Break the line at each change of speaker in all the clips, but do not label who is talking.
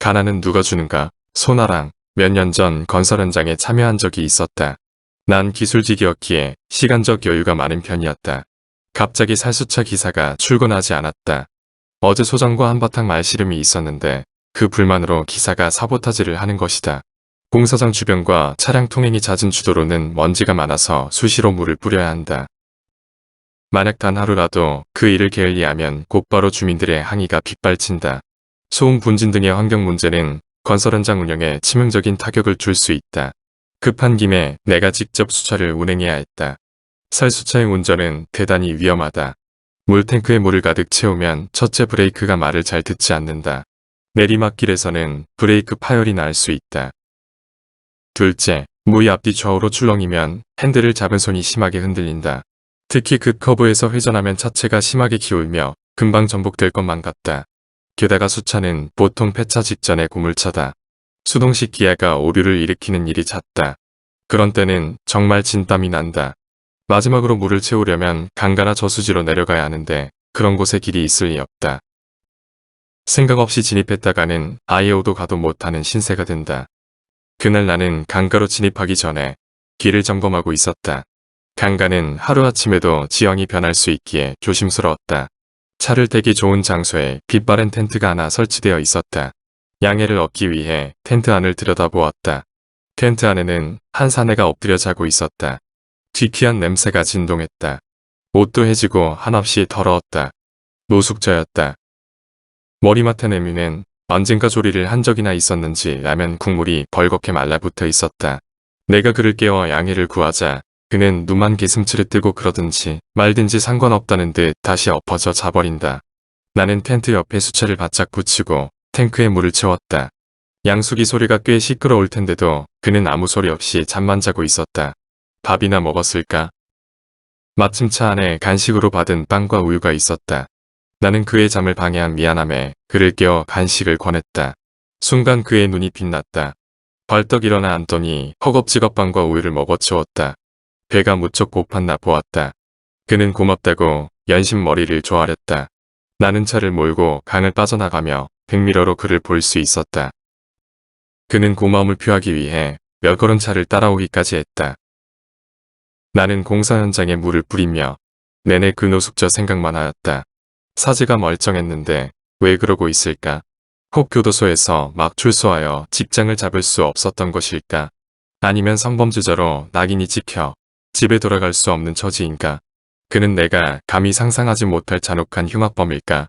가나는 누가 주는가? 소나랑 몇 년 전 건설 현장에 참여한 적이 있었다. 난 기술직이었기에 시간적 여유가 많은 편이었다. 갑자기 살수차 기사가 출근하지 않았다. 어제 소장과 한바탕 말씨름이 있었는데 그 불만으로 기사가 사보타지를 하는 것이다. 공사장 주변과 차량 통행이 잦은 주도로는 먼지가 많아서 수시로 물을 뿌려야 한다. 만약 단 하루라도 그 일을 게을리하면 곧바로 주민들의 항의가 빗발친다. 소음 분진 등의 환경 문제는 건설 현장 운영에 치명적인 타격을 줄 수 있다. 급한 김에 내가 직접 수차를 운행해야 했다. 살수차의 운전은 대단히 위험하다. 물탱크에 물을 가득 채우면 첫째 브레이크가 말을 잘 듣지 않는다. 내리막길에서는 브레이크 파열이 날 수 있다. 둘째, 무의 앞뒤 좌우로 출렁이면 핸들을 잡은 손이 심하게 흔들린다. 특히 급커브에서 회전하면 차체가 심하게 기울며 금방 전복될 것만 같다. 게다가 수차는 보통 폐차 직전의 고물차다. 수동식 기아가 오류를 일으키는 일이 잦다. 그런 때는 정말 진땀이 난다. 마지막으로 물을 채우려면 강가나 저수지로 내려가야 하는데 그런 곳에 길이 있을 리 없다. 생각 없이 진입했다가는 아예 오도 가도 못하는 신세가 된다. 그날 나는 강가로 진입하기 전에 길을 점검하고 있었다. 강가는 하루아침에도 지형이 변할 수 있기에 조심스러웠다. 차를 대기 좋은 장소에 빛바랜 텐트가 하나 설치되어 있었다. 양해를 얻기 위해 텐트 안을 들여다보았다. 텐트 안에는 한 사내가 엎드려 자고 있었다. 뒤퀴한 냄새가 진동했다. 옷도 해지고 한없이 더러웠다. 노숙자였다. 머리맡에 내미는 언젠가 조리를 한 적이나 있었는지 라면 국물이 벌겋게 말라붙어 있었다. 내가 그를 깨워 양해를 구하자 그는 눈만 개슴츠레 뜨고 그러든지 말든지 상관없다는 듯 다시 엎어져 자버린다. 나는 텐트 옆에 수차를 바짝 붙이고 탱크에 물을 채웠다. 양수기 소리가 꽤 시끄러울 텐데도 그는 아무 소리 없이 잠만 자고 있었다. 밥이나 먹었을까? 마침 차 안에 간식으로 받은 빵과 우유가 있었다. 나는 그의 잠을 방해한 미안함에 그를 깨워 간식을 권했다. 순간 그의 눈이 빛났다. 벌떡 일어나 앉더니 허겁지겁 빵과 우유를 먹어치웠다. 배가 무척 고팠나 보았다. 그는 고맙다고 연신 머리를 조아렸다. 나는 차를 몰고 강을 빠져나가며 백미러로 그를 볼 수 있었다. 그는 고마움을 표하기 위해 몇 걸음 차를 따라오기까지 했다. 나는 공사 현장에 물을 뿌리며 내내 그 노숙자 생각만 하였다. 사지가 멀쩡했는데 왜 그러고 있을까? 혹 교도소에서 막 출소하여 직장을 잡을 수 없었던 것일까? 아니면 성범죄자로 낙인이 찍혀 집에 돌아갈 수 없는 처지인가? 그는 내가 감히 상상하지 못할 잔혹한 흉악범일까?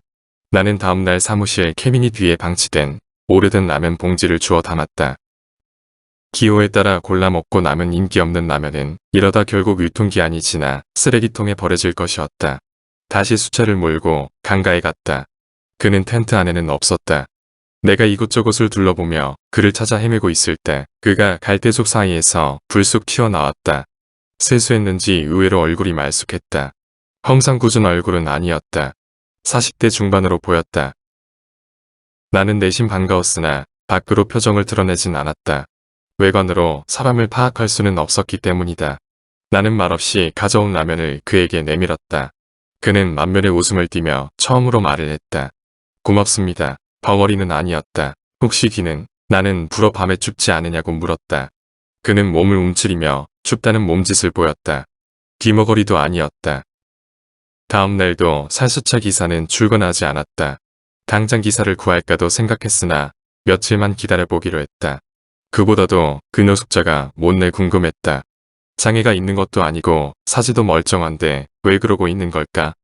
나는 다음날 사무실 캐비닛 뒤에 방치된 오래된 라면 봉지를 주워 담았다. 기호에 따라 골라 먹고 남은 인기 없는 라면은 이러다 결국 유통기한이 지나 쓰레기통에 버려질 것이었다. 다시 수차를 몰고 강가에 갔다. 그는 텐트 안에는 없었다. 내가 이곳저곳을 둘러보며 그를 찾아 헤매고 있을 때 그가 갈대속 사이에서 불쑥 튀어나왔다. 세수했는지 의외로 얼굴이 말쑥했다. 험상궂은 얼굴은 아니었다. 40대 중반으로 보였다. 나는 내심 반가웠으나 밖으로 표정을 드러내진 않았다. 외관으로 사람을 파악할 수는 없었기 때문이다. 나는 말없이 가져온 라면을 그에게 내밀었다. 그는 만면에 웃음을 띠며 처음으로 말을 했다. 고맙습니다. 벙어리는 아니었다. 혹시 귀는? 나는 불어 밤에 춥지 않으냐고 물었다. 그는 몸을 움츠리며 춥다는 몸짓을 보였다. 귀머거리도 아니었다. 다음 날도 살수차 기사는 출근하지 않았다. 당장 기사를 구할까도 생각했으나 며칠만 기다려보기로 했다. 그보다도 그 노숙자가 못내 궁금했다. 장애가 있는 것도 아니고 사지도 멀쩡한데 왜 그러고 있는 걸까?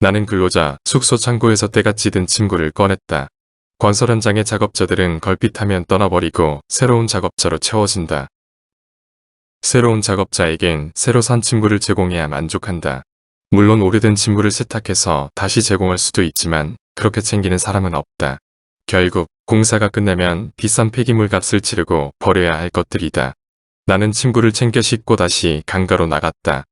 나는 근로자 숙소 창고에서 때같이 든 침구를 꺼냈다. 건설 현장의 작업자들은 걸핏하면 떠나버리고 새로운 작업자로 채워진다. 새로운 작업자에겐 새로 산 침구를 제공해야 만족한다. 물론 오래된 침구를 세탁해서 다시 제공할 수도 있지만 그렇게 챙기는 사람은 없다. 결국 공사가 끝나면 비싼 폐기물 값을 치르고 버려야 할 것들이다. 나는 침구를 챙겨 싣고 다시 강가로 나갔다.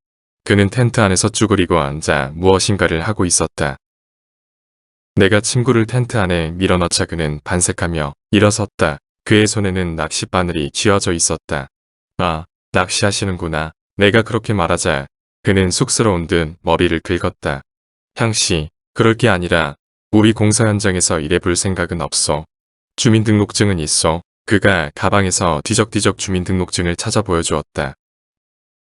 그는 텐트 안에서 쭈그리고 앉아 무엇인가를 하고 있었다. 내가 침구를 텐트 안에 밀어넣자 그는 반색하며 일어섰다. 그의 손에는 낚싯바늘이 쥐어져 있었다. 아, 낚시하시는구나. 내가 그렇게 말하자 그는 쑥스러운 듯 머리를 긁었다. 형씨, 그럴 게 아니라 우리 공사 현장에서 일해볼 생각은 없어. 주민등록증은 있어. 그가 가방에서 뒤적뒤적 주민등록증을 찾아 보여주었다.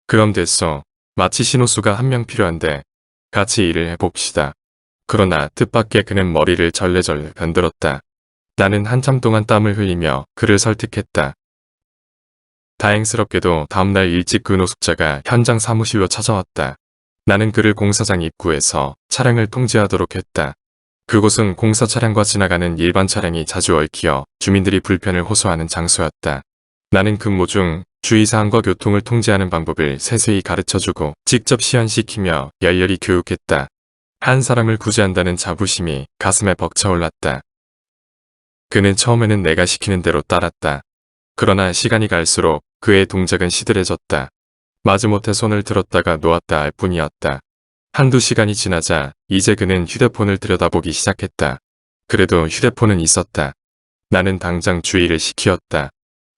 그럼 됐어. 마치 신호수가 한 명 필요한데 같이 일을 해봅시다. 그러나 뜻밖의 그는 머리를 절레절레 흔들었다. 나는 한참 동안 땀을 흘리며 그를 설득했다. 다행스럽게도 다음날 일찍 그 노숙자가 현장 사무실로 찾아왔다. 나는 그를 공사장 입구에서 차량을 통제하도록 했다. 그곳은 공사 차량과 지나가는 일반 차량이 자주 얽혀 주민들이 불편을 호소하는 장소였다. 나는 근무 중 주의사항과 교통을 통제하는 방법을 세세히 가르쳐주고 직접 시연시키며 열렬히 교육했다. 한 사람을 구제한다는 자부심이 가슴에 벅차올랐다. 그는 처음에는 내가 시키는 대로 따랐다. 그러나 시간이 갈수록 그의 동작은 시들해졌다. 마지못해 손을 들었다가 놓았다 할 뿐이었다. 한두 시간이 지나자 이제 그는 휴대폰을 들여다보기 시작했다. 그래도 휴대폰은 있었다. 나는 당장 주의를 시키었다.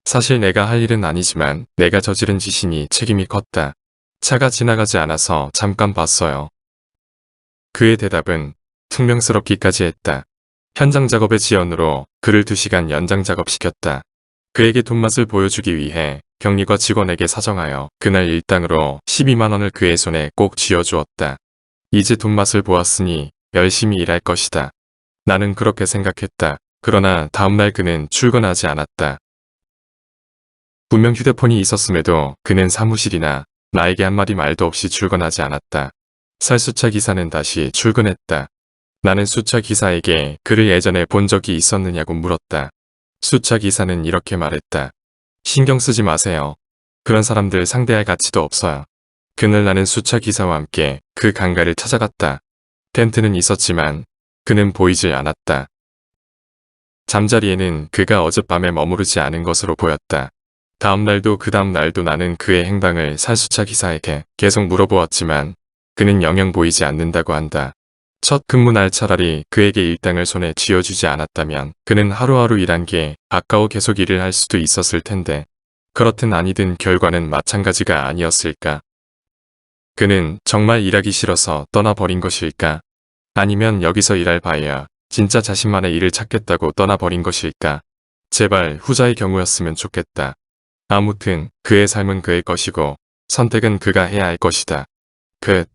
사실 내가 할 일은 아니지만 내가 저지른 짓이니 책임이 컸다. 차가 지나가지 않아서 잠깐 봤어요. 그의 대답은 퉁명스럽기까지 했다. 현장 작업의 지연으로 그를 2시간 연장 작업시켰다. 그에게 돈맛을 보여주기 위해 경리과 직원에게 사정하여 그날 일당으로 12만 원을 그의 손에 꼭 쥐어주었다. 이제 돈맛을 보았으니 열심히 일할 것이다. 나는 그렇게 생각했다. 그러나 다음날 그는 출근하지 않았다. 분명 휴대폰이 있었음에도 그는 사무실이나 나에게 한마디 말도 없이 출근하지 않았다. 살수차 기사는 다시 출근했다. 나는 수차 기사에게 그를 예전에 본 적이 있었느냐고 물었다. 수차 기사는 이렇게 말했다. 신경 쓰지 마세요. 그런 사람들 상대할 가치도 없어요. 그날 나는 수차 기사와 함께 그 강가를 찾아갔다. 텐트는 있었지만 그는 보이질 않았다. 잠자리에는 그가 어젯밤에 머무르지 않은 것으로 보였다. 다음 날도 그 다음 날도 나는 그의 행방을 살수차 기사에게 계속 물어보았지만 그는 영영 보이지 않는다고 한다. 첫 근무날 차라리 그에게 일당을 손에 쥐어주지 않았다면 그는 하루하루 일한 게 아까워 계속 일을 할 수도 있었을 텐데 그렇든 아니든 결과는 마찬가지가 아니었을까? 그는 정말 일하기 싫어서 떠나버린 것일까? 아니면 여기서 일할 바에야 진짜 자신만의 일을 찾겠다고 떠나버린 것일까? 제발 후자의 경우였으면 좋겠다. 아무튼 그의 삶은 그의 것이고 선택은 그가 해야 할 것이다. 끝.